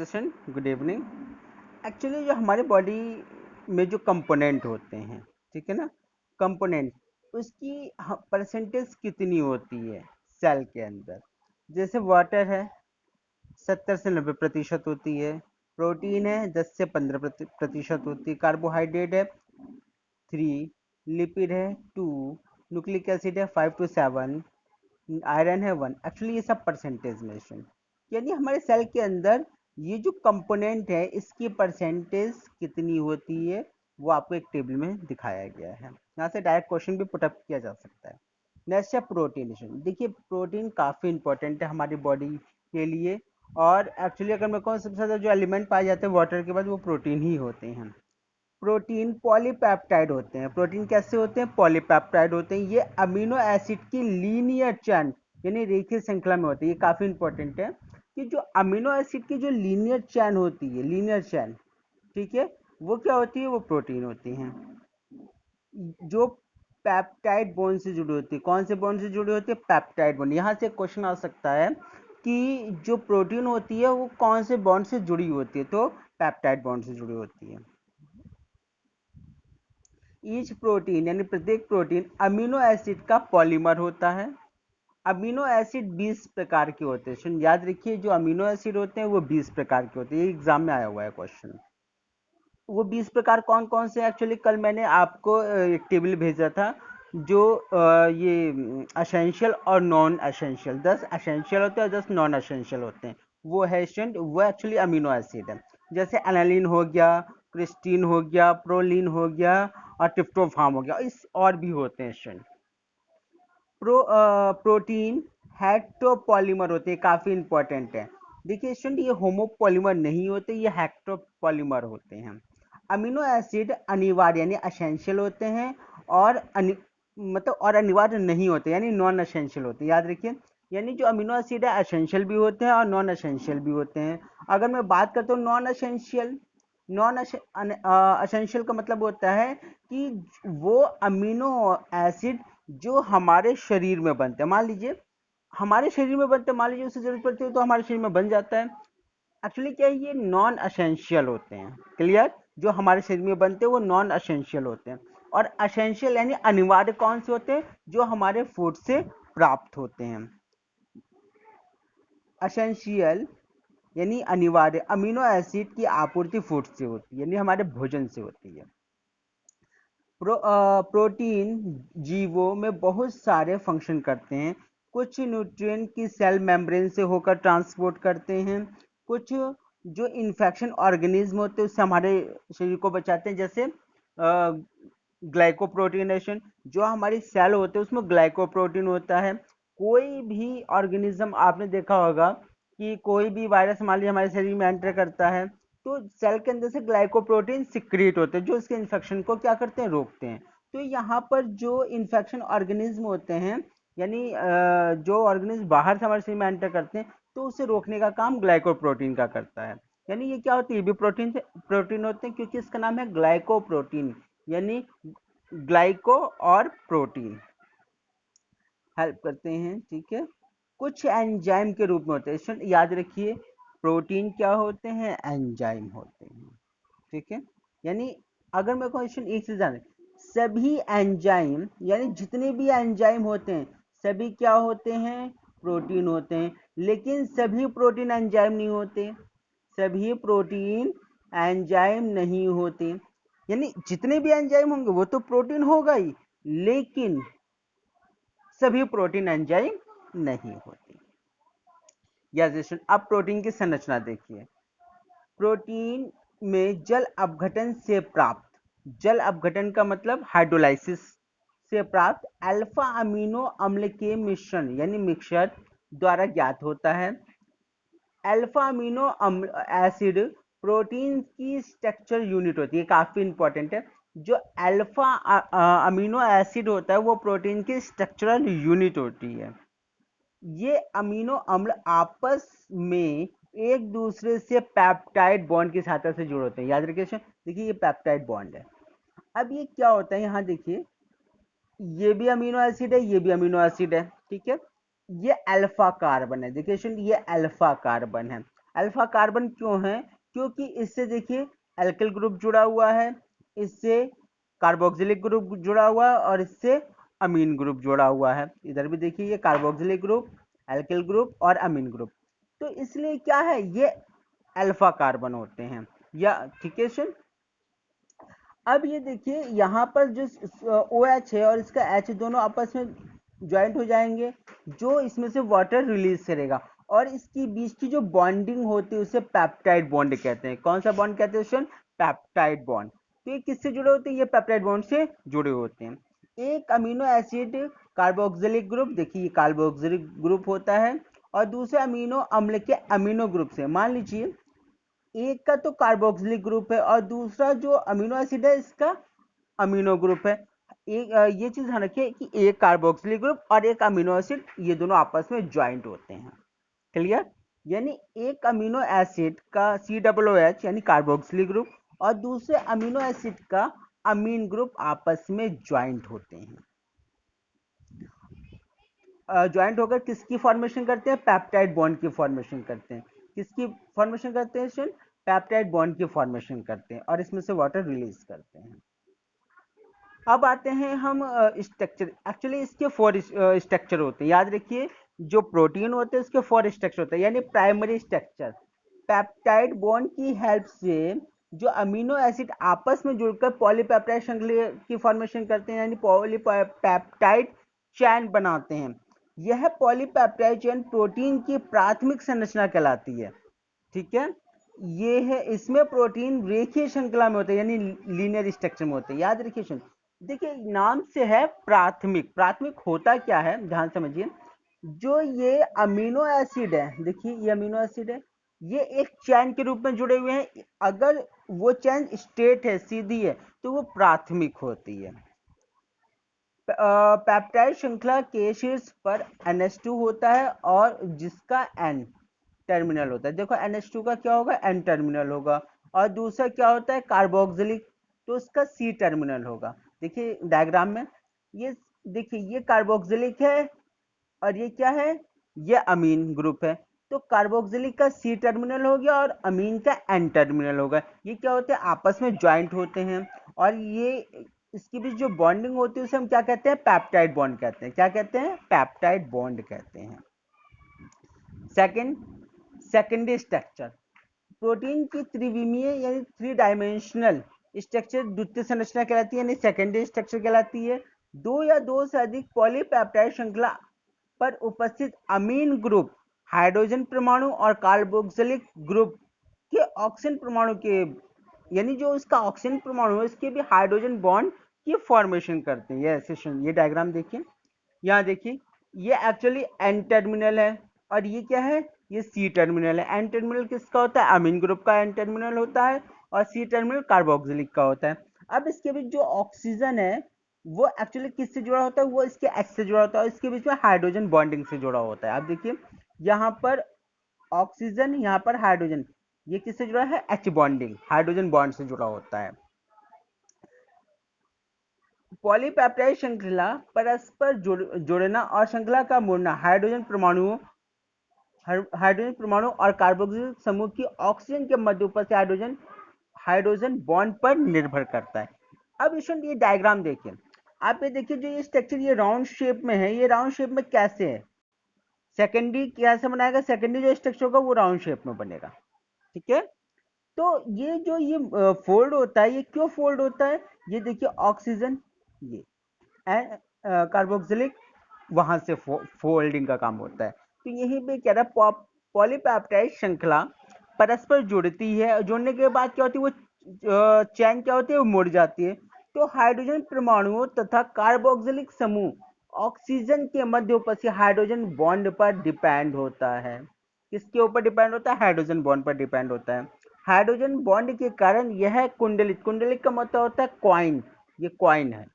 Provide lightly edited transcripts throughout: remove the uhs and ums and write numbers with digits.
यजन good evening. Actually जो हमारे body में जो कंपोनेंट होते हैं, ठीक है ना, कंपोनेंट उसकी परसेंटेज कितनी होती है सेल के अंदर। जैसे वाटर है 70 से 90% होती है, प्रोटीन है 10 से 15% होती है, कार्बोहाइड्रेट है 3, लिपिड है 2, न्यूक्लिक एसिड है 5 to 7, आयरन है 1। एक्चुअली ये सब परसेंटेज मेंशन, यानी हमारे सेल के अंदर ये जो कंपोनेंट है इसकी परसेंटेज कितनी होती है वो आपको एक टेबल में दिखाया गया है। यहाँ से डायरेक्ट क्वेश्चन भी पुटअप किया जा सकता है। नेक्स्ट है प्रोटीन। देखिए प्रोटीन काफ़ी इंपॉर्टेंट है हमारी बॉडी के लिए, और एक्चुअली अगर मैं कहूँ सबसे ज़्यादा जो एलिमेंट पाए जाते हैं वाटर के बाद वो प्रोटीन ही होते हैं। प्रोटीन पॉलीपेप्टाइड होते हैं। प्रोटीन कैसे होते हैं? पॉलीपेप्टाइड होते हैं। ये अमीनो एसिड की लीनियर चेन यानी रेखीय श्रृंखला में होते हैं। ये काफ़ी इंपॉर्टेंट है कि जो अमीनो एसिड की जो लीनियर चेन होती है, लीनियर चेन, ठीक है, वो क्या होती है? वो प्रोटीन होती हैं। जो पेप्टाइड बॉन्ड से जुड़ी होती है। कौन से बॉन्ड से जुड़ी होती है? Peptide bond. यहाँ से क्वेश्चन आ सकता है कि जो प्रोटीन होती है वो कौन से बॉन्ड से जुड़ी होती है, तो पेप्टाइड बॉन्ड से जुड़ी होती है। ईच प्रोटीन यानी प्रत्येक प्रोटीन अमीनो एसिड का पॉलीमर होता है। अमीनो एसिड 20 प्रकार के होते हैं। याद रखिए जो अमीनो एसिड होते हैं वो 20 प्रकार के होते हैं। ये एग्जाम में आया हुआ है क्वेश्चन। वो 20 प्रकार कौन कौन से? एक्चुअली कल मैंने आपको एक टेबल भेजा था जो ये असेंशियल और नॉन असेंशियल, 10 असेंशियल होते हैं और 10 नॉन असेंशियल होते हैं। वो है स्टूडेंट, वो एक्चुअली अमीनो एसिड है। जैसे एनालिन हो गया, क्रिस्टीन हो गया, प्रोलिन हो गया और ट्रिप्टोफान हो गया, इस और भी होते हैं स्टूडेंट। प्रोटीन हेट्रोपॉलीमर होते हैं, काफ़ी इंपॉर्टेंट है। देखिए स्टूडेंट ये होमोपॉलीमर नहीं होते, ये हेट्रोपॉलीमर होते हैं। अमीनो एसिड अनिवार्य यानी असेंशियल होते हैं और मतलब और अनिवार्य नहीं होते यानी नॉन असेंशियल होते हैं। याद रखिए, यानी जो अमीनो एसिड है असेंशियल भी होते हैं और नॉन असेंशियल भी होते हैं। अगर मैं बात करता हूँ नॉन असेंशियल, नॉन असेंशियल का मतलब होता है कि वो अमीनो एसिड जो हमारे शरीर में बनते हैं, मान लीजिए हमारे शरीर में बनते हैं, मान लीजिए उसे जरूरत पड़ती है तो हमारे शरीर में बन जाता है। एक्चुअली क्या है, ये नॉन असेंशियल होते हैं। क्लियर? जो हमारे शरीर में बनते हैं वो नॉन असेंशियल होते हैं। और असेंशियल यानी अनिवार्य कौन से होते हैं? जो हमारे फूड से प्राप्त होते हैं। असेंशियल यानी अनिवार्य अमीनो एसिड की आपूर्ति फूड से होती है यानी हमारे भोजन से होती है। प्रोटीन जीवों में बहुत सारे फंक्शन करते हैं। कुछ न्यूट्रिएंट की सेल मेम्ब्रेन से होकर ट्रांसपोर्ट करते हैं। कुछ जो इन्फेक्शन ऑर्गेनिज्म होते हैं उससे हमारे शरीर को बचाते हैं। जैसे ग्लाइकोप्रोटीनेशन, जो हमारी सेल होते हैं उसमें ग्लाइकोप्रोटीन होता है। कोई भी ऑर्गेनिज्म आपने देखा होगा कि कोई भी वायरस मान लीजिए हमारे शरीर में एंटर करता है तो सेल के अंदर से ग्लाइकोप्रोटीन सिक्रिएट होते हैं जो इसके इन्फेक्शन को क्या करते हैं? रोकते हैं। तो यहाँ पर जो इन्फेक्शन ऑर्गेनिज्म होते हैं यानी जो ऑर्गेनिज्म बाहर से हमारे शरीर में एंटर करते हैं तो उसे रोकने का काम ग्लाइकोप्रोटीन का करता है। यानी ये क्या होती है? ये भी प्रोटीन होते हैं क्योंकि इसका नाम है ग्लाइकोप्रोटीन, यानी ग्लाइको और प्रोटीन हेल्प करते हैं। ठीक है, कुछ एंजाइम के रूप में होते हैं। स्टूडेंट याद रखिए प्रोटीन क्या होते हैं? एंजाइम होते हैं। ठीक है, यानी अगर मैं क्वेश्चन एक से जाने, सभी एंजाइम यानी जितने भी एंजाइम होते हैं सभी क्या होते हैं? प्रोटीन होते हैं। लेकिन सभी प्रोटीन एंजाइम नहीं होते। सभी प्रोटीन एंजाइम नहीं होते, यानी जितने भी एंजाइम होंगे वो तो प्रोटीन होगा ही, लेकिन सभी प्रोटीन एंजाइम नहीं होते। यस, अब प्रोटीन की संरचना देखिए। प्रोटीन में जल अपघटन से प्राप्त, जल अपघटन का मतलब हाइड्रोलाइसिस से प्राप्त अल्फा अमीनो अम्ल के मिश्रण यानी मिक्सचर द्वारा ज्ञात होता है। अल्फा अमीनो एसिड प्रोटीन की स्ट्रक्चर यूनिट होती है, काफी इंपॉर्टेंट है। जो अल्फा अमीनो एसिड होता है वो प्रोटीन की स्ट्रक्चरल यूनिट होती है। ये अमीनो अम्ल आपस में एक दूसरे से पेप्टाइड बॉन्ड की सहायता से जुड़े होते हैं। याद रखिए, देखिए ये पेप्टाइड बॉन्ड है। अब ये क्या होता है, यहाँ देखिए ये भी अमीनो एसिड है, ये भी अमीनो एसिड है। ठीक है, ये अल्फा कार्बन है। देखिए ये अल्फा कार्बन है। अल्फा कार्बन क्यों है? क्योंकि इससे देखिए एल्किल ग्रुप जुड़ा हुआ है, इससे कार्बोक्सिलिक ग्रुप जुड़ा हुआ है और इससे अमीन ग्रुप जुड़ा हुआ है। इधर भी देखिए ये कार्बोक्सिलिक ग्रुप, एल्किल ग्रुप और अमीन ग्रुप, तो इसलिए क्या है, ये अल्फा कार्बन होते हैं। या ठीक है सुन, अब ये देखिए यहाँ पर जो OH है और इसका H दोनों आपस में ज्वाइंट हो जाएंगे, जो इसमें से वाटर रिलीज करेगा, और इसकी बीच की जो बॉन्डिंग होती है उसे पेप्टाइड बॉन्ड कहते हैं। कौन सा बॉन्ड कहते हैं सुन? Peptide bond. तो ये किससे जुड़े होते हैं? ये पेप्टाइड बॉन्ड से जुड़े होते हैं। एक अमीनो एसिड कार्बोक्सिलिक ग्रुप, देखिए ये कार्बोक्सिलिक ग्रुप होता है, और दूसरे अमीनो अम्ल के अमीनो ग्रुप से, मान लीजिए एक का तो कार्बोक्सिलिक ग्रुप है और दूसरा जो अमीनो एसिड है इसका अमीनो ग्रुप है। एक ये चीज ध्यान रखिए कि एक कार्बोक्सिलिक ग्रुप और एक अमीनो एसिड ये दोनों आपस में ज्वाइंट होते हैं। क्लियर? यानी एक अमीनो एसिड का COOH यानी कार्बोक्सिलिक ग्रुप और दूसरे अमीनो एसिड का अमीन ग्रुप आपस में ज्वाइंट होते हैं। ज्वाइंट होकर किसकी फॉर्मेशन करते हैं? पेप्टाइड बॉन्ड की फॉर्मेशन करते हैं। किसकी फॉर्मेशन करते हैं सुन? पेप्टाइड बॉन्ड की फॉर्मेशन करते हैं और इसमें से वाटर रिलीज करते हैं। अब आते हैं हम स्ट्रक्चर। एक्चुअली इसके 4 स्ट्रक्चर होते हैं, याद रखिए। जो प्रोटीन होते हैं उसके 4 स्ट्रक्चर होते हैं, यानी प्राइमरी स्ट्रक्चर। पेप्टाइड बॉन्ड की हेल्प से जो अमीनो एसिड आपस में जुड़कर पॉलीपेप्टाइड श्रृंखला की फॉर्मेशन करते हैं, यानी पॉलीपेप्टाइड चैन बनाते हैं। यह पॉलीपेप्टाइड चैन प्रोटीन की प्राथमिक संरचना कहलाती है। ठीक है, ये है, इसमें प्रोटीन रेखीय श्रृंखला में होते हैं, यानी लीनियर स्ट्रक्चर में होते हैं। याद रखिए सुन, देखिए नाम से है प्राथमिक। प्राथमिक होता क्या है, ध्यान समझिए। जो ये अमीनो एसिड है, देखिए ये अमीनो एसिड है, ये एक चैन के रूप में जुड़े हुए हैं। अगर वो चैन स्ट्रेट है, सीधी है, तो वो प्राथमिक होती है। पेप्टाइड श्रृंखला के शीर्ष पर NH2 होता है और जिसका N टर्मिनल होता है। देखो NH2 का क्या होगा? N टर्मिनल होगा। और दूसरा क्या होता है? कार्बोक्सिलिक, तो उसका C टर्मिनल होगा। देखिए डायग्राम में, ये देखिए ये कार्बोक्सिलिक है और ये क्या है? ये अमीन ग्रुप है। तो कार्बोक्सिलिक का C टर्मिनल हो गया और अमीन का N टर्मिनल होगा। ये क्या होते हैं? आपस में ज्वाइंट होते हैं, और ये इसके बीच जो बॉन्डिंग होती है उसे हम क्या कहते हैं? पेप्टाइड बॉन्ड कहते हैं। क्या कहते हैं? पेप्टाइड बॉन्ड कहते हैं। Second, secondary structure. प्रोटीन की त्रिविमीय यानी 3 डायमेंशनल स्ट्रक्चर द्वितीय संरचना कहलाती है, यानी सेकेंडरी स्ट्रक्चर कहलाती है। दो या दो से अधिक पॉलीपेप्टाइड श्रृंखला पर उपस्थित अमीन ग्रुप हाइड्रोजन परमाणु और कार्बोक्सिलिक ग्रुप के ऑक्सीजन परमाणु के, यानी जो इसका ऑक्सीजन परमाणु है इसके भी हाइड्रोजन बॉन्ड की फॉर्मेशन करते हैं। ये डायग्राम देखिए, यहाँ देखिए, ये एक्चुअली एन टर्मिनल है और ये क्या है? ये सी टर्मिनल है। एन टर्मिनल किसका होता है? अमीन ग्रुप का एन टर्मिनल होता है, और सी टर्मिनल कार्बोक्सिलिक का होता है। अब इसके बीच जो ऑक्सीजन है वो एक्चुअली किससे जुड़ा होता है? वो इसके एच से जुड़ा होता है, और इसके बीच में हाइड्रोजन बॉन्डिंग से जुड़ा होता है। आप देखिए यहाँ पर ऑक्सीजन, यहाँ पर हाइड्रोजन, ये किससे जुड़ा है? एच बॉन्डिंग, हाइड्रोजन बॉन्ड से जुड़ा होता है। पॉलीपेप्टाइड श्रृंखला परस्पर जुड़ना और श्रृंखला का मुड़ना हाइड्रोजन परमाणु और कार्बोक्सिल समूह की ऑक्सीजन के मध्य उपस्थित हाइड्रोजन बॉन्ड पर निर्भर करता है। अब ये डायग्राम देखिए, आप ये देखिए, जो ये स्ट्रक्चर ये राउंड शेप में है, ये राउंड शेप में कैसे है? सेकेंडरी कैसे बनाएगा? सेकेंडरी जो स्ट्रक्चर होगा वो राउंड शेप में बनेगा। ठीक है, तो ये जो ये फोल्ड होता है, ये क्यों फोल्ड होता है? ये देखिए ऑक्सीजन, ये कार्बोक्सिलिक, वहां से फोल्डिंग का काम होता है। तो यहीं पे कह रहा है पॉलीपेप्टाइड श्रृंखला परस्पर जुड़ती है, जुड़ने के बाद क्या होती है? वो चैन क्या होती है? वो मुड़ जाती है। तो हाइड्रोजन परमाणुओं तथा कार्बोक्सिलिक समूह ऑक्सीजन के मध्य उपस्थित हाइड्रोजन बॉन्ड पर डिपेंड होता है। किसके ऊपर डिपेंड होता है? हाइड्रोजन बॉन्ड पर डिपेंड होता है। हाइड्रोजन बॉन्ड के कारण यह कुंडलित, कुंडलित का मतलब होता है कॉइन, ये कॉइन है,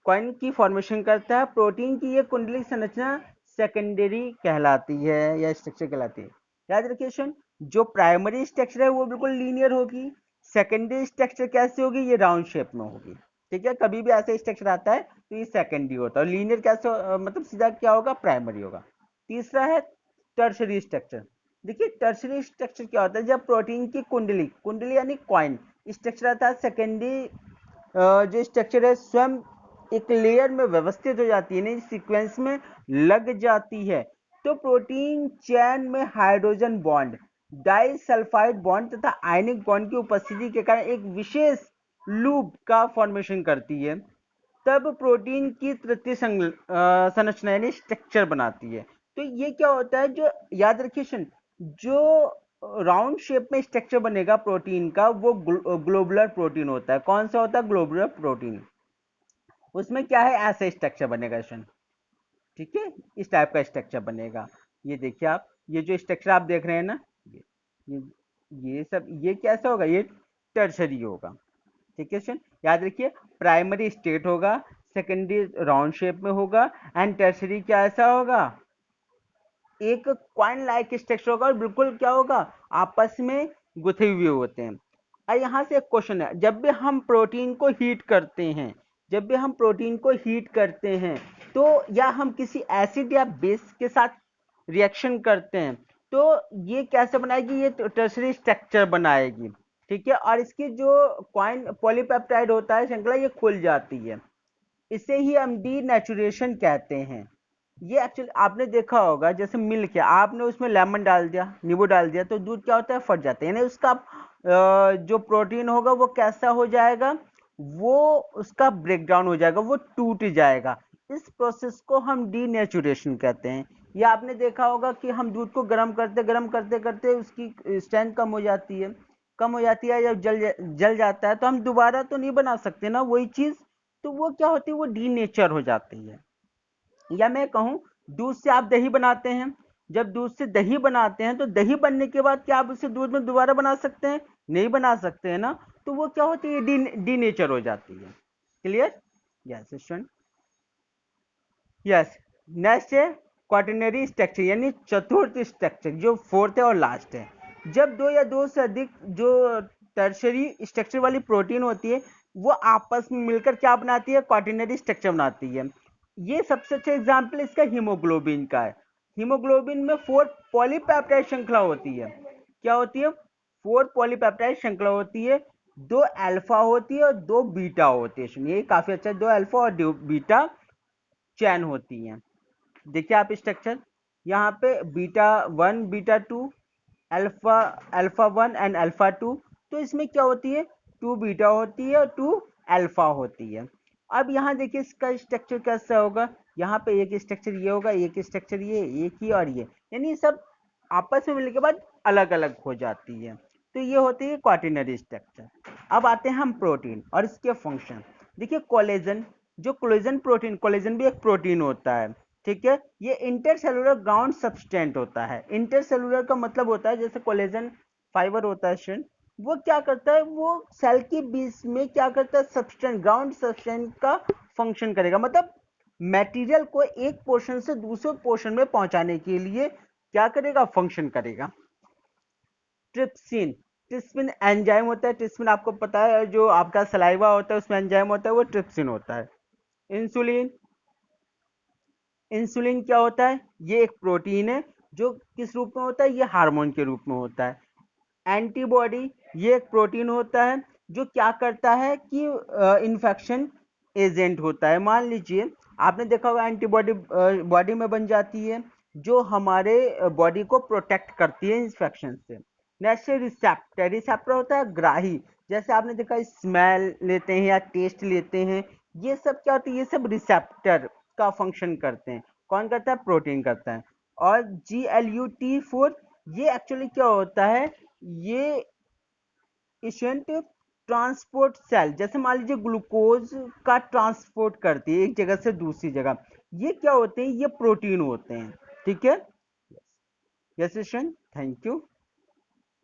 कॉइन की फॉर्मेशन करता है। प्रोटीन की ये कुंडली संरचना सेकेंडरी कहलाती है या स्ट्रक्चर कहलाती है। याद रखिए सुन, जो प्राइमरी स्ट्रक्चर है वो बिल्कुल लीनियर होगी, सेकेंडरी स्ट्रक्चर कैसे होगी? ये राउंड शेप में होगी। ठीक है, कभी भी ऐसा स्ट्रक्चर आता है तो ये सेकेंडरी होता है, और लीनियर कैसे मतलब सीधा क्या होगा? प्राइमरी होगा। तीसरा है टर्शरी स्ट्रक्चर। देखिए टर्शरी स्ट्रक्चर क्या होता है, जब प्रोटीन की कुंडली, कुंडली यानी कॉइन स्ट्रक्चर आता है, सेकेंडरी जो स्ट्रक्चर है स्वयं एक लेयर में व्यवस्थित हो जाती है, नहीं सीक्वेंस में लग जाती है, तो प्रोटीन चैन में हाइड्रोजन बॉन्ड, डाइसल्फाइड बॉन्ड तथा आयनिक बॉन्ड की उपस्थिति के कारण एक विशेष लूप का फॉर्मेशन करती है, तब प्रोटीन की तृतीय संरचना यानी स्ट्रक्चर बनाती है। तो ये क्या होता है, जो याद रखिए सुन, जो राउंड शेप में स्ट्रक्चर बनेगा प्रोटीन का वो ग्लोबुलर प्रोटीन होता है। कौन सा होता है? Globular protein. उसमें क्या है, ऐसा स्ट्रक्चर बनेगा सुन, ठीक है, इस टाइप का स्ट्रक्चर बनेगा। ये देखिए आप, ये जो स्ट्रक्चर आप देख रहे हैं ना, ये ये सब ये कैसा होगा, ये टर्शरी होगा, ठीक है सुन, याद रखिए, प्राइमरी स्टेट होगा, सेकेंडरी राउंड शेप में होगा, एंड टर्शरी क्या ऐसा होगा, एक कॉइन लाइक स्ट्रक्चर होगा, और बिल्कुल क्या होगा, आपस में गुथे हुए होते हैं। और यहां से एक क्वेश्चन है, जब भी हम प्रोटीन को हीट करते हैं, जब भी हम प्रोटीन को हीट करते हैं, तो या हम किसी एसिड या बेस के साथ रिएक्शन करते हैं, तो ये कैसे बनाएगी, ये टर्शरी स्ट्रक्चर बनाएगी, ठीक है, और इसकी जो कॉइन पॉलीपेप्टाइड होता है श्रृंखला, ये खुल जाती है, इसे ही हम डीनेचुरेशन कहते हैं। ये एक्चुअली आपने देखा होगा, जैसे मिल्क है, आपने उसमें लेमन डाल दिया, नींबू डाल दिया, तो दूध क्या होता है, फट जाता है, यानी उसका जो प्रोटीन होगा वो कैसा हो जाएगा, वो उसका ब्रेकडाउन हो जाएगा, वो टूट जाएगा। इस प्रोसेस को हम डीनेचुरेशन कहते हैं। या आपने देखा होगा कि हम दूध को गर्म करते करते उसकी स्ट्रेंथ कम हो जाती है, कम हो जाती है, जब जल जाता है तो हम दोबारा तो नहीं बना सकते ना वही चीज, तो वो क्या होती है, वो डीनेचर हो जाती है। या मैं कहूं, दूध से आप दही बनाते हैं, जब दूध से दही बनाते हैं तो दही बनने के बाद क्या आप उसे दूध में दोबारा बना सकते हैं? नहीं बना सकते हैं ना, तो वो क्या होती है, डीनेचर हो जाती है। Clear? Yes student, yes. Next है क्वाटरनरी स्ट्रक्चर, यानी चतुर्थ स्ट्रक्चर, जो फोर्थ है और लास्ट है। जब दो या दो से अधिक जो टर्शरी स्ट्रक्चर वाली प्रोटीन होती है, वो आपस में मिलकर क्या बनाती है, क्वाटरनरी स्ट्रक्चर बनाती है। ये सबसे अच्छा एग्जाम्पल इसका हीमोग्लोबिन का है। हीमोग्लोबिन में 4 पॉलीपेप्टाइड श्रृंखला होती है। क्या होती है? 4 पॉलीपेप्टाइड श्रृंखला होती है, 2 अल्फा होती है और 2 बीटा होती है। सुनिए काफी अच्छा, 2 अल्फा और 2 बीटा चैन होती हैं। देखिए आप स्ट्रक्चर, यहाँ पे beta 1 beta 2, alpha alpha 1 and alpha 2, तो इसमें क्या होती है, 2 बीटा होती है और 2 अल्फा होती है। अब यहाँ देखिए इसका स्ट्रक्चर कैसा होगा, यहाँ पे एक स्ट्रक्चर ये होगा, एक स्ट्रक्चर ये, एक ही और ये, यानी सब आपस में मिलने के बाद अलग अलग हो जाती है। तो ये होती है क्वाटरनरी स्ट्रक्चर। अब आते हैं हम प्रोटीन और इसके फंक्शन। देखिए कोलेजन, जो कोलेजन प्रोटीन, कोलेजन भी एक प्रोटीन होता है, ठीक है, ये इंटरसेलुलर ग्राउंड सब्सटेंट होता है। इंटरसेलुलर का मतलब होता है, जैसे कोलेजन फाइबर होता है स्टूडेंट, वो क्या करता है, वो सेल के बीच में क्या करता है, सब्सटेंट, ग्राउंड सब्सटेंट का फंक्शन करेगा, मतलब मटेरियल को एक पोर्शन से दूसरे पोर्शन में पहुंचाने के लिए क्या करेगा, फंक्शन करेगा। ट्रिप्सिन, ट्रिप्सिन एंजाइम होता है, ट्रिप्सिन आपको पता है, जो आपका सलाइवा होता है उसमें एंजाइम होता है, वो ट्रिप्सिन होता है। इंसुलिन, इंसुलिन क्या होता है, ये एक प्रोटीन है, जो किस रूप में होता है, ये हार्मोन के रूप में होता है। एंटीबॉडी, ये एक प्रोटीन होता है, जो क्या करता है कि इन्फेक्शन एजेंट होता है। मान लीजिए आपने देखा होगा एंटीबॉडी बॉडी में बन जाती है, जो हमारे बॉडी को प्रोटेक्ट करती है इन्फेक्शन से। नेक्स्ट रिसेप्टर, रिसेप्टर होता है ग्राही, जैसे आपने देखा स्मेल लेते हैं या टेस्ट लेते हैं, ये सब क्या होती है, ये सब रिसेप्टर का फंक्शन करते हैं। कौन करता है? प्रोटीन करता है। और GLUT4, ये एक्चुअली क्या होता है, ये एशियंट ट्रांसपोर्ट सेल, जैसे मान लीजिए ग्लूकोज का ट्रांसपोर्ट करती है एक जगह से दूसरी जगह, ये क्या होते हैं, ये प्रोटीन होते हैं, ठीक है। Yes ancient, thank you.